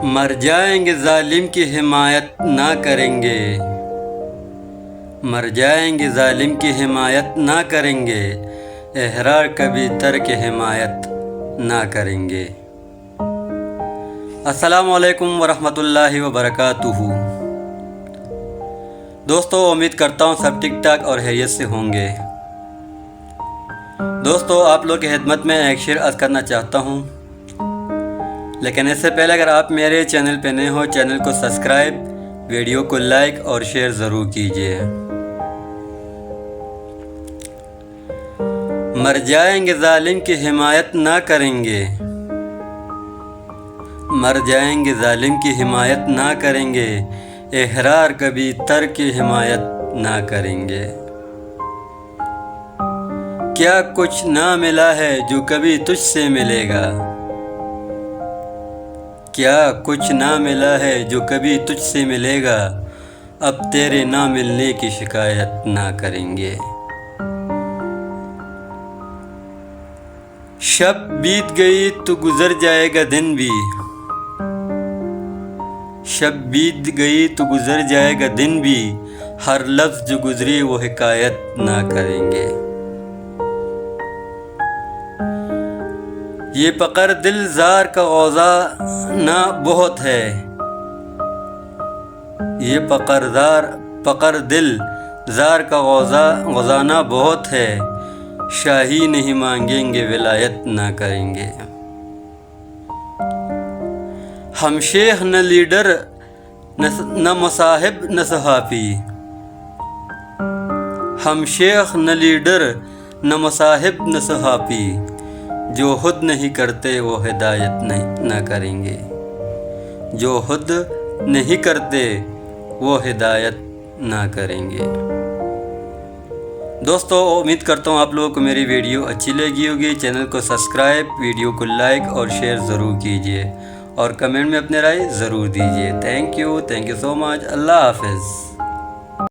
مر جائیں گے ظالم کی حمایت نہ کریں گے، مر جائیں گے ظالم کی حمایت نہ کریں گے، احرار کبھی ترک حمایت نہ کریں گے۔ السلام علیکم ورحمۃ اللہ وبرکاتہ۔ دوستو، امید کرتا ہوں سب ٹھیک ٹھاک اور خیریت سے ہوں گے۔ دوستو، آپ لوگ کی خدمت میں ایک شعر عرض کرنا چاہتا ہوں، لیکن اس سے پہلے اگر آپ میرے چینل پہ نئے ہو، چینل کو سبسکرائب، ویڈیو کو لائک اور شیئر ضرور کیجیے۔ مر جائیں گے ظالم کی حمایت نہ کریں گے، مر جائیں گے ظالم کی حمایت نہ کریں گے، احرار کبھی ترک حمایت نہ کریں گے۔ کیا کچھ نہ ملا ہے جو کبھی تجھ سے ملے گا، کیا کچھ نہ ملا ہے جو کبھی تجھ سے ملے گا، اب تیرے نہ ملنے کی شکایت نہ کریں گے۔ شب بیت گئی تو گزر جائے گا دن بھی، شب بیت گئی تو گزر جائے گا دن بھی، ہر لفظ جو گزری وہ حکایت نہ کریں گے۔ یہ پکڑ دل زار کا غوزانہ بہت ہے، یہ پکڑ دل زار کا غوزانہ بہت ہے، شاہی نہیں مانگیں گے ولایت نہ کریں گے۔ ہم شیخ نہ لیڈر نہ مصاحب نہ صحافی، ہم شیخ نہ لیڈر نہ مصاحب نہ صحافی، جو خود نہیں کرتے وہ ہدایت نہ کریں گے، جو خود نہیں کرتے وہ ہدایت نہ کریں گے۔ دوستو، امید کرتا ہوں آپ لوگوں کو میری ویڈیو اچھی لگی ہوگی۔ چینل کو سبسکرائب، ویڈیو کو لائک اور شیئر ضرور کیجیے، اور کمنٹ میں اپنے رائے ضرور دیجیے۔ تھینک یو سو مچ۔ اللہ حافظ۔